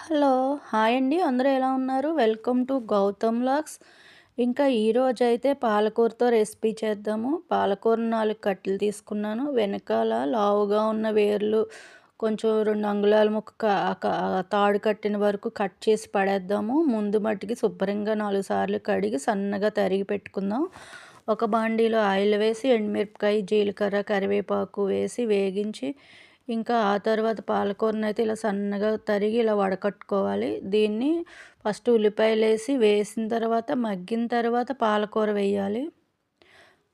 Hello! Hi అండి. అందరూ ఎలా ఉన్నారు? Welcome to Gautam vlogs. ఇంకా ఈరోజైతే పాలకూరతో రెసిపీ చేద్దాము. పాలకూర 4 కట్టలు తీసుకున్నాను. వెనకాల లావుగా ఉన్న వేర్లు కొంచెం 2 అంగుళాల ముక్క తాడు కట్టిన వరకు కట్ చేసి పడేద్దాము. ముందు మట్టికి శుభ్రంగా 4 సార్లు కడిగి సన్నగా తరిగి పెట్టుకుందాం. ఒక బాండీలో ఆయిల్ వేసి ఎండుమిరపకాయ, జీలకర్ర, కరివేపాకు వేసి వేగించి ఇంకా ఆ తర్వాత పాలకూరనైతే ఇలా సన్నగా తరిగి ఇలా వడకట్టుకోవాలి. దీన్ని ఫస్ట్ ఉల్లిపాయలేసి వేసిన తర్వాత మగ్గిన తర్వాత పాలకూర వేయాలి.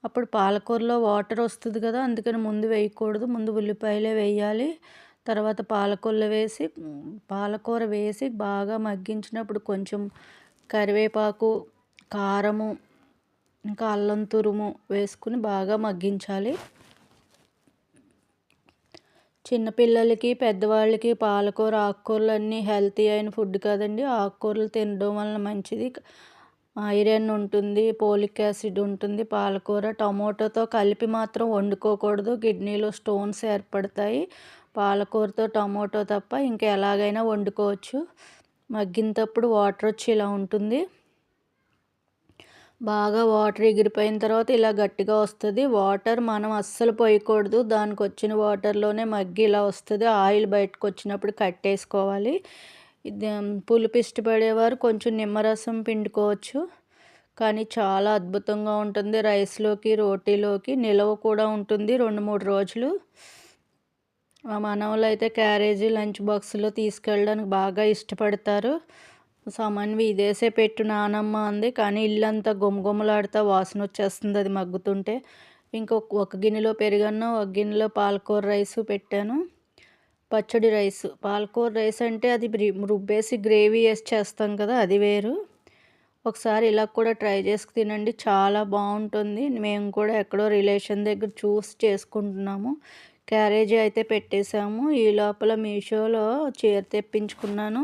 అప్పుడు పాలకూరలో వాటర్ వస్తుంది కదా! అందుకని ముందు వేయకూడదు. ముందు ఉల్లిపాయలే వేయాలి. తర్వాత పాలకూర వేసి బాగా మగ్గించినప్పుడు కొంచెం కరివేపాకు, కారము, ఇంకా అల్లం తురుము వేసుకుని బాగా మగ్గించాలి. చిన్నపిల్లలకి, పెద్దవాళ్ళకి పాలకూర, ఆకుకూరలు అన్నీ హెల్తీ అయిన ఫుడ్ కదండీ. ఆకుకూరలు తినడం వలన మంచిది. ఐరన్ ఉంటుంది, పోలిక్ యాసిడ్ ఉంటుంది. పాలకూర టమోటాతో కలిపి మాత్రం వండుకోకూడదు. కిడ్నీలో స్టోన్స్ ఏర్పడతాయి. పాలకూరతో టమోటో తప్ప ఇంకా ఎలాగైనా వండుకోవచ్చు. మగ్గినప్పుడు వాటర్ వచ్చి ఇలా ఉంటుంది. బాగా వాటర్ ఎగిరిపోయిన తర్వాత ఇలా గట్టిగా వస్తుంది. వాటర్ మనం అస్సలు పోయకూడదు. దానికి వచ్చిన వాటర్లోనే మగ్గి ఇలా వస్తుంది. ఆయిల్ బయటకు వచ్చినప్పుడు కట్టేసుకోవాలి. ఇది పులుపు ఇష్టపడేవారు కొంచెం నిమ్మరసం పిండుకోవచ్చు. కానీ చాలా అద్భుతంగా ఉంటుంది. రైస్లోకి, రోటీలోకి నిలవ కూడా ఉంటుంది 2-3 రోజులు. మా మనవలు అయితే క్యారేజీ లంచ్ బాక్స్లో తీసుకెళ్ళడానికి బాగా ఇష్టపడతారు. సమన్వి ఇదేసే పెట్టు నానమ్మ అంది. కానీ ఇల్లంతా గుమగుమలాడుతా వాసన వచ్చేస్తుంది అది మగ్గుతుంటే. ఒక గిన్నెలో పెరుగన్నం, ఒక గిన్నెలో పాలకూర రైసు పెట్టాను. పచ్చడి రైసు. పాలకూర రైస్ అంటే అది రుబ్బేసి గ్రేవీ వేసి చేస్తాం కదా, అది వేరు. ఒకసారి ఇలా కూడా ట్రై చేసి తినండి, చాలా బాగుంటుంది. మేము కూడా ఎక్కడో రిలేషన్ దగ్గర చూసి చేసుకుంటున్నాము. క్యారేజీ అయితే పెట్టేశాము. ఈ లోపల మీషోలో చీర తెప్పించుకున్నాను.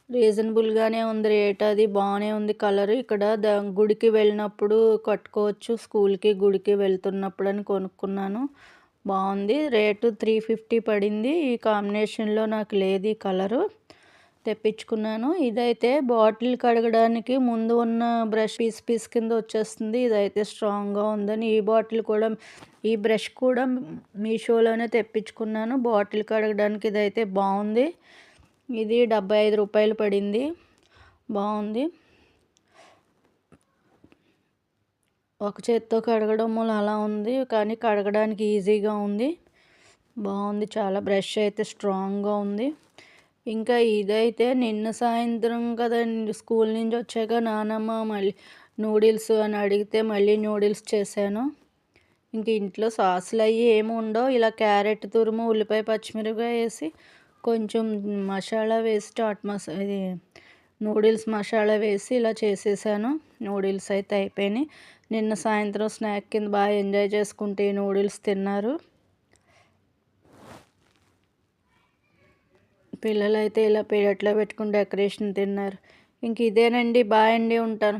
రీజనబుల్గానే ఉంది రేట్, అది బాగానే ఉంది కలర్. ఇక్కడ గుడికి వెళ్ళినప్పుడు కట్టుకోవచ్చు, స్కూల్కి గుడికి వెళ్తున్నప్పుడు అని కొనుక్కున్నాను. బాగుంది. రేటు 350 పడింది. ఈ కాంబినేషన్లో నాకు లేదు ఈ కలరు. తెప్పించుకున్నాను. ఇదైతే బాటిల్ కడగడానికి ముందు ఉన్న బ్రష్ పీస్ పీస్ కింద వచ్చేస్తుంది. ఇదైతే స్ట్రాంగ్గా ఉందని ఈ బ్రష్ కూడా మీషోలోనే తెప్పించుకున్నాను. బాటిల్ కడగడానికి ఇదైతే బాగుంది. ఇది 75 రూపాయలు పడింది. బాగుంది. ఒక చేత్తో కడగడం వల్ల అలా ఉంది, కానీ కడగడానికి ఈజీగా ఉంది. బాగుంది చాలా. బ్రష్ అయితే స్ట్రాంగ్గా ఉంది. ఇంకా ఇదైతే నిన్న సాయంత్రం కదా, స్కూల్ నుంచి వచ్చాక నానమ్మ మళ్ళీ నూడిల్స్ అని అడిగితే మళ్ళీ నూడిల్స్ చేశాను. ఇంక ఇంట్లో సాసులు అవి ఏమి ఉండవు. ఇలా క్యారెట్ తురుము, ఉల్లిపాయ, పచ్చిమిరపకాయ వేసి కొంచెం మసాలా వేసి ఇది నూడిల్స్ మసాలా వేసి ఇలా చేసేసాను. నూడిల్స్ అయితే అయిపోయినాయి. నిన్న సాయంత్రం స్నాక్ కింద బాగా ఎంజాయ్ చేసుకుంటే ఈ నూడిల్స్ తిన్నారు. పిల్లలైతే ఇలా ప్లేట్లో పెట్టుకుని డెకరేషన్ తిన్నారు. ఇంక ఇదేనండి. బాయ్ అండి, ఉంటాను.